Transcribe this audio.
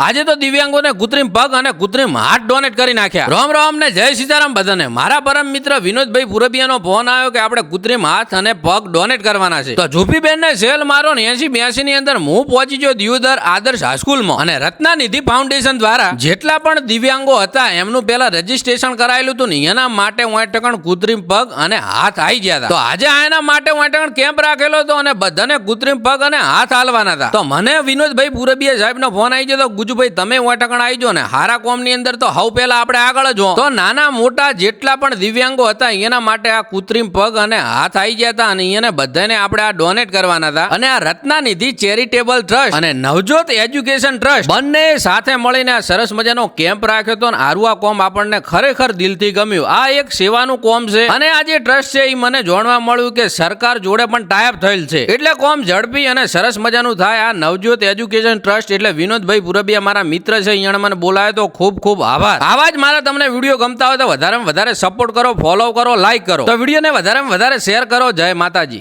આજે તો દિવ્યાંગોને કૃત્રિમ પગ અને કૃત્રિમ હાથ ડોનેટ કરી નાખ્યા। રામ રામ ને જય સીતારામ બધાને। મારા પરમ મિત્ર વિનોદભાઈ પુરબિયાનો ફોન આવ્યો કે આપણે કૃત્રિમ હાથ અને પગ ડોનેટ કરવાના છે। તો ઝૂપીબેન ને સેલ મારો 8082 ની અંદર હું પહોંચી ગયો દિયોદર આદર્શ હાઈસ્કૂલમાં અને રત્નાનિધિ ફાઉન્ડેશન દ્વારા જેટલા પણ દિવ્યાંગો હતા એમનું પહેલા રજીસ્ટ્રેશન કરાયેલું હતું ને એના માટે 90% કૃત્રિમ પગ અને હાથ આવી ગયા હતા। તો આજે એના માટે 90% કેમ્પ રાખેલો હતો અને બધાને કૃત્રિમ પગ અને હાથ હાલવાના હતા। તો મને વિનોદભાઈ પુરબિયા સાહેબનો ફોન આવી ગયો, તો ગુજુભાઈ તમે 90% આવી જો ને હારા કોમ ની અંદર તો હવ પહેલા આપણે આગળ જ તો નાના મોટા જેટલા પણ દિવ્યાંગો હતા એના માટે આ કૃત્રિમ પગ અને હાથ આવી ગયા હતા અને એને બધાને આપણે આ ડોનેટ કરવાના હતા। અને આ રત્નાનિધિ ચેરિટેબલ ટ્રસ્ટ અને નવજોત એજ્યુકેશન ટ્રસ્ટ બંને સાથે મળીને આ સરસ મજાનો કેમ્પ રાખ્યો હતો અને આરું આ કોમ આપણને ખરેખર દિલથી ગમ્યું। આ એક સેવાનું કોમ છે અને આ જે ટ્રસ્ટ છે એ મને જાણવા મળ્યું કે સરકાર જોડે પણ ટાઈપ થયેલ છે એટલે કોમ ઝડપી અને સરસ મજાનું થાય। આ નવજોત એજ્યુકેશન ટ્રસ્ટ એટલે વિનોદભાઈ પુરબિયા મારા મિત્ર છે, અહીંયા મને બોલાયો તો ખૂબ ખૂબ આભાર। આવા જ મારા તમને વિડીયો ગમતા હોય તો વધારે સપોર્ટ કરો, ફોલો કરો, લાઈક કરો, તો વિડીયોને વધારે શેર કરો। જય માતાજી।